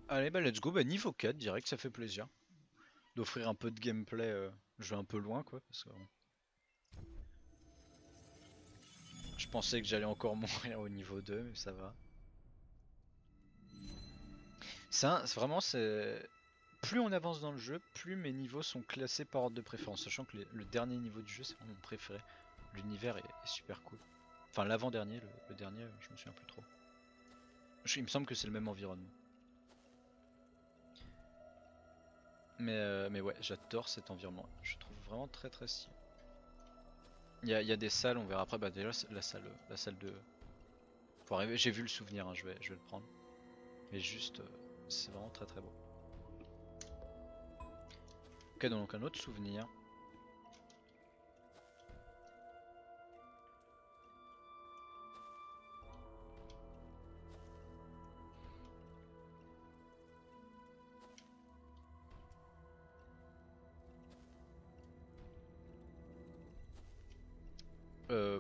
Allez, bah let's go, bah niveau 4 direct, ça fait plaisir d'offrir un peu de gameplay. Je vais un peu loin quoi parce que je pensais que j'allais encore mourir au niveau 2 mais ça va. Ça, vraiment, c'est plus on avance dans le jeu, plus mes niveaux sont classés par ordre de préférence, sachant que le dernier niveau du jeu c'est vraiment mon préféré. L'univers est super cool. Enfin l'avant-dernier, le dernier, je me souviens plus trop. Il me semble que c'est le même environnement. Mais ouais, j'adore cet environnement. Je trouve vraiment très très stylé. Il y a des salles, on verra après. Bah déjà la salle de. Pour arriver, j'ai vu le souvenir, hein, je vais le prendre. Mais juste, c'est vraiment très très beau. Ok, donc un autre souvenir.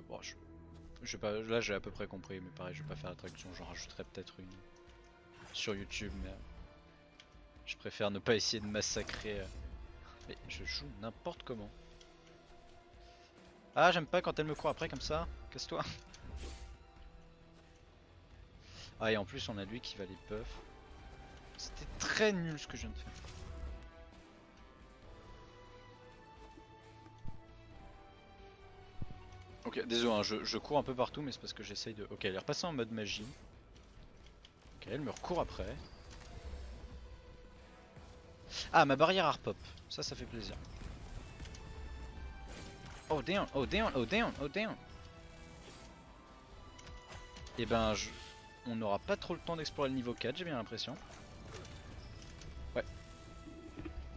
Bon, je vais pas, là j'ai à peu près compris, mais pareil, je vais pas faire la traduction. J'en rajouterai peut-être une sur YouTube, mais je préfère ne pas essayer de massacrer. Mais je joue n'importe comment. Ah, j'aime pas quand elle me court après comme ça. Casse-toi. Ah, et en plus, on a lui qui va les puff. C'était très nul ce que je viens de faire. Ok, désolé, hein, je cours un peu partout, mais c'est parce que j'essaye de. Ok, elle est repassée en mode magie. Ok, elle me recourt après. Ah, ma barrière a repop. Ça fait plaisir. Oh down, oh down, oh down, oh down. Et ben, on n'aura pas trop le temps d'explorer le niveau 4, j'ai bien l'impression. Ouais,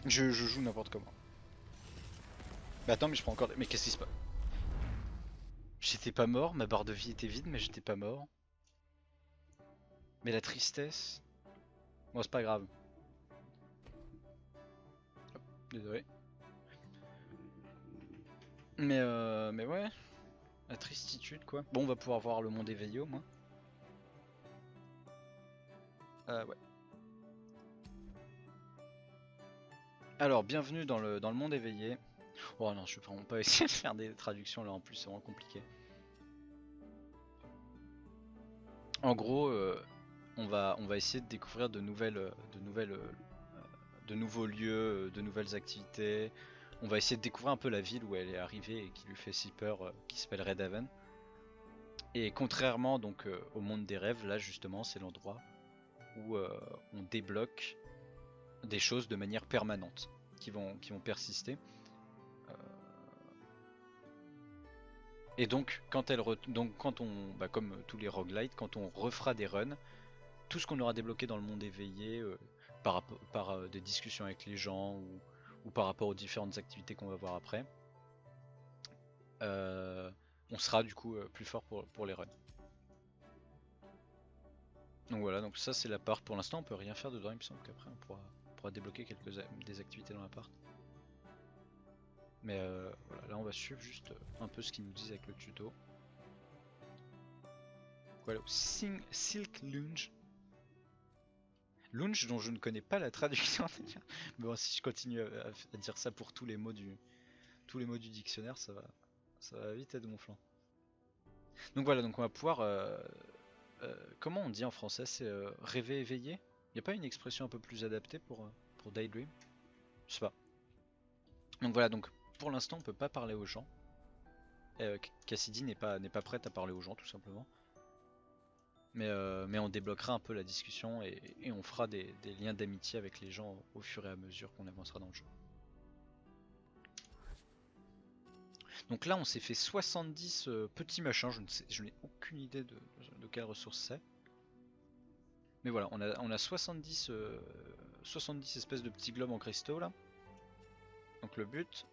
je joue n'importe comment. Mais attends, mais je prends encore. Mais qu'est-ce qui se passe? J'étais pas mort, ma barre de vie était vide, mais j'étais pas mort. Mais la tristesse. Bon, c'est pas grave. Hop, désolé. Mais ouais, la tristitude quoi. Bon, on va pouvoir voir le monde éveillé au moins. Ouais. Alors, bienvenue dans le monde éveillé. Oh non, je vais vraiment pas essayer de faire des traductions là en plus, c'est vraiment compliqué. En gros, on va essayer de découvrir de nouveaux lieux, de nouvelles activités. On va essayer de découvrir un peu la ville où elle est arrivée et qui lui fait si peur, qui s'appelle Redhaven. Et contrairement donc au monde des rêves, là justement, c'est l'endroit où on débloque des choses de manière permanente, qui vont persister. Euh, et donc quand on, bah, comme tous les roguelites, quand on refera des runs, tout ce qu'on aura débloqué dans le monde éveillé, par des discussions avec les gens ou par rapport aux différentes activités qu'on va voir après, euh, on sera du coup plus fort pour les runs. Donc voilà, donc ça c'est l'appart. Pour l'instant on peut rien faire dedans, il me semble qu'après on pourra débloquer des activités dans l'appart. Mais voilà, là on va suivre juste un peu ce qu'ils nous disent avec le tuto. Voilà, Silk Lunge. Lunge dont je ne connais pas la traduction d'ailleurs. Mais bon, si je continue à dire ça pour tous les mots du dictionnaire, ça va vite être gonflant. Donc voilà, donc on va pouvoir... comment on dit en français? C'est rêver éveillé? Il n'y a pas une expression un peu plus adaptée pour Daydream? Je sais pas. Donc voilà, donc pour l'instant on peut pas parler aux gens. Cassidy n'est pas prête à parler aux gens tout simplement. Mais on débloquera un peu la discussion et on fera des liens d'amitié avec les gens au fur et à mesure qu'on avancera dans le jeu. Donc là on s'est fait 70 petits machins, je n'ai aucune idée de quelle ressource c'est. Mais voilà, on a 70 espèces de petits globes en cristaux là. Donc le but,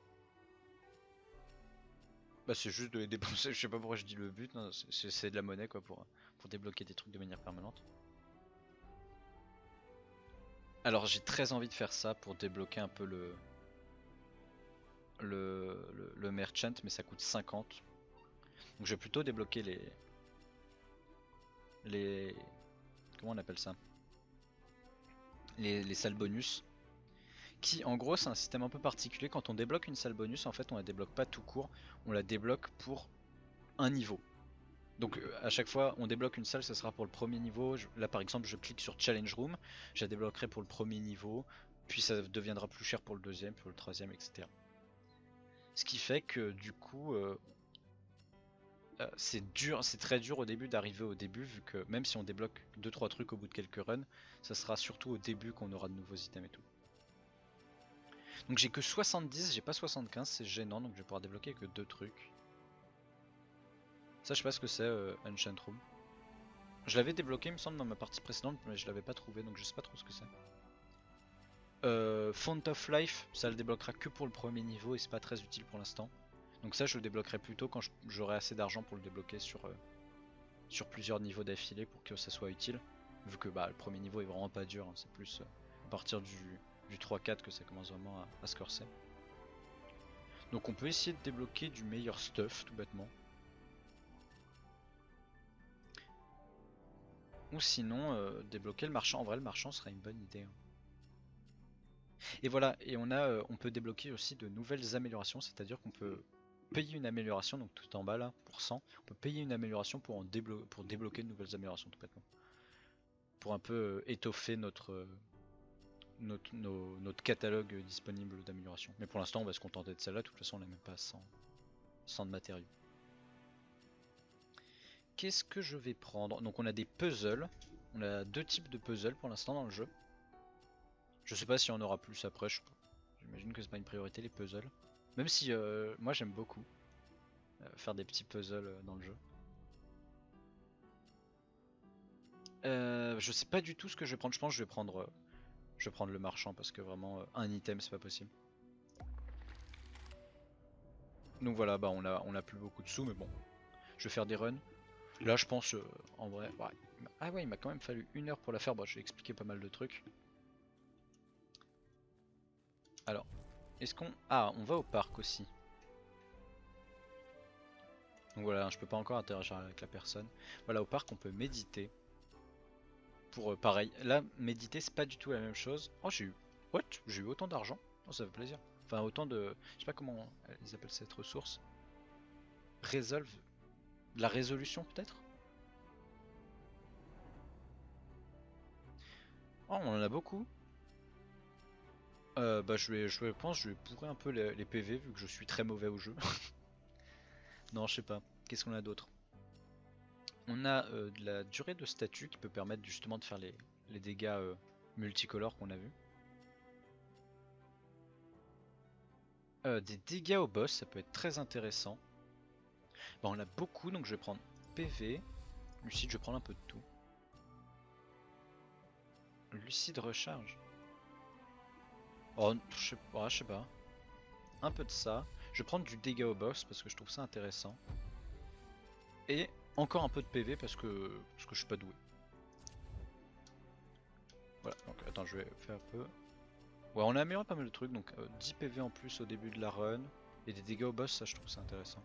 bah, c'est juste de les dépenser, je sais pas pourquoi je dis le but, c'est de la monnaie quoi pour débloquer des trucs de manière permanente. Alors j'ai très envie de faire ça pour débloquer un peu le merchant, mais ça coûte 50. Donc je vais plutôt débloquer les comment on appelle ça? Les salles bonus. Qui en gros c'est un système un peu particulier. Quand on débloque une salle bonus, en fait on la débloque pas tout court, on la débloque pour un niveau. Donc à chaque fois on débloque une salle, ça sera pour le premier niveau. Là par exemple je clique sur Challenge Room, je la débloquerai pour le premier niveau, puis ça deviendra plus cher pour le deuxième, pour le troisième, etc. Ce qui fait que du coup c'est très dur au début d'arriver au début, vu que même si on débloque 2-3 trucs au bout de quelques runs, ça sera surtout au début qu'on aura de nouveaux items et tout. Donc j'ai que 70, j'ai pas 75, c'est gênant, donc je vais pouvoir débloquer que 2 trucs. Ça je sais pas ce que c'est, Enchant Room. Je l'avais débloqué il me semble dans ma partie précédente, mais je l'avais pas trouvé, donc je sais pas trop ce que c'est. Font of Life, ça le débloquera que pour le premier niveau et c'est pas très utile pour l'instant. Donc ça je le débloquerai plutôt quand j'aurai assez d'argent pour le débloquer sur plusieurs niveaux d'affilée pour que ça soit utile. Vu que bah, le premier niveau est vraiment pas dur, hein, c'est plus à partir du 3-4 que ça commence vraiment à se corser. Donc on peut essayer de débloquer du meilleur stuff tout bêtement. Ou sinon débloquer le marchand. En vrai le marchand serait une bonne idée, hein. Et voilà, et on peut débloquer aussi de nouvelles améliorations, c'est-à-dire qu'on peut payer une amélioration, donc tout en bas là, pour 100, on peut payer une amélioration pour débloquer de nouvelles améliorations tout bêtement. Pour un peu étoffer notre catalogue disponible d'amélioration. Mais pour l'instant on va se contenter de celle-là, de toute façon on n'a même pas 100 de matériaux. Qu'est-ce que je vais prendre? Donc on a des puzzles, on a 2 types de puzzles pour l'instant dans le jeu. Je sais pas si on aura plus après, j'imagine que c'est pas une priorité les puzzles. Même si moi j'aime beaucoup faire des petits puzzles dans le jeu. Je sais pas du tout ce que je vais prendre, je pense que je vais prendre le marchand parce que vraiment un item c'est pas possible. Donc voilà, bah on a plus beaucoup de sous mais bon, je vais faire des runs. Là je pense en vrai, ouais, ah ouais il m'a quand même fallu 1 heure pour la faire, bon je vais expliquer pas mal de trucs. Alors, est-ce qu'on... Ah, on va au parc aussi. Donc voilà, je peux pas encore interagir avec la personne. Voilà, au parc on peut méditer. Pour pareil, là méditer c'est pas du tout la même chose. Oh j'ai eu... What? J'ai eu autant d'argent? Oh ça fait plaisir. Enfin autant de... Je sais pas comment ils appellent cette ressource. Resolve... De la résolution peut-être? Oh on en a beaucoup. Bah je pense que je vais bourrer un peu les PV vu que je suis très mauvais au jeu. Non je sais pas. Qu'est-ce qu'on a d'autre? On a de la durée de statut qui peut permettre justement de faire les dégâts multicolores qu'on a vu. Des dégâts au boss, ça peut être très intéressant. Bon, on a beaucoup, donc je vais prendre PV. Lucide, je vais prendre un peu de tout. Lucide recharge. Oh, je sais pas. Un peu de ça. Je vais prendre du dégât au boss parce que je trouve ça intéressant. Et encore un peu de PV parce que je suis pas doué. Voilà, donc attends, je vais faire un peu. Ouais, on a amélioré pas mal de trucs, donc 10 PV en plus au début de la run. Et des dégâts au boss, ça je trouve ça intéressant.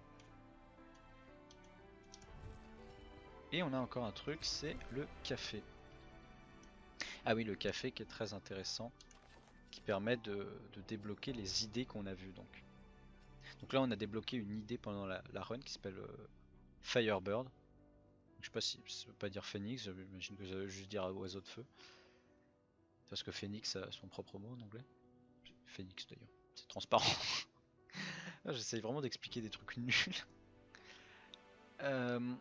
Et on a encore un truc, c'est le café. Ah oui, le café qui est très intéressant, qui permet de débloquer les idées qu'on a vues donc. Donc là on a débloqué une idée pendant la run qui s'appelle Firebird. Donc, je sais pas si ça veut pas dire phénix, j'imagine que ça veut juste dire oiseau de feu. Parce que phénix a son propre mot en anglais. Phénix d'ailleurs, c'est transparent. J'essaye vraiment d'expliquer des trucs nuls. Euh,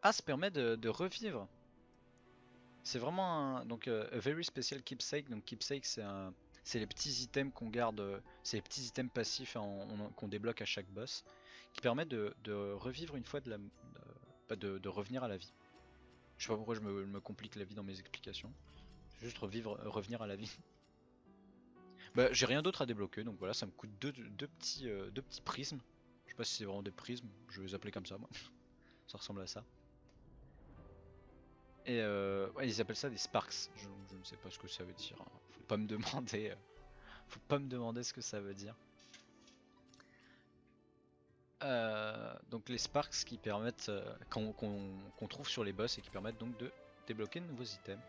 Ah, ça permet de revivre. C'est vraiment un donc a very special keepsake. Donc keepsake c'est les petits items qu'on garde, c'est les petits items passifs qu'on débloque à chaque boss, qui permettent de revivre une fois de revenir à la vie. Je sais pas pourquoi je me complique la vie dans mes explications. Juste revenir à la vie. Bah j'ai rien d'autre à débloquer, donc voilà, ça me coûte deux petits prismes. Je sais pas si c'est vraiment des prismes, je vais les appeler comme ça moi. Ça ressemble à ça. Et ouais, ils appellent ça des Sparks. Je ne sais pas ce que ça veut dire, hein. Faut pas me demander, faut pas me demander ce que ça veut dire. Donc les Sparks qui permettent, qu'on trouve sur les boss et qui permettent donc de débloquer de nouveaux items.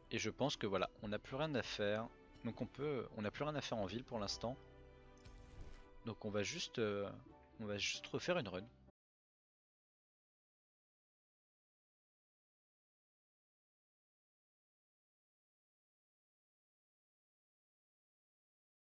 Et je pense que voilà, on n'a plus rien à faire. Donc on n'a plus rien à faire en ville pour l'instant. Donc on va juste refaire une run.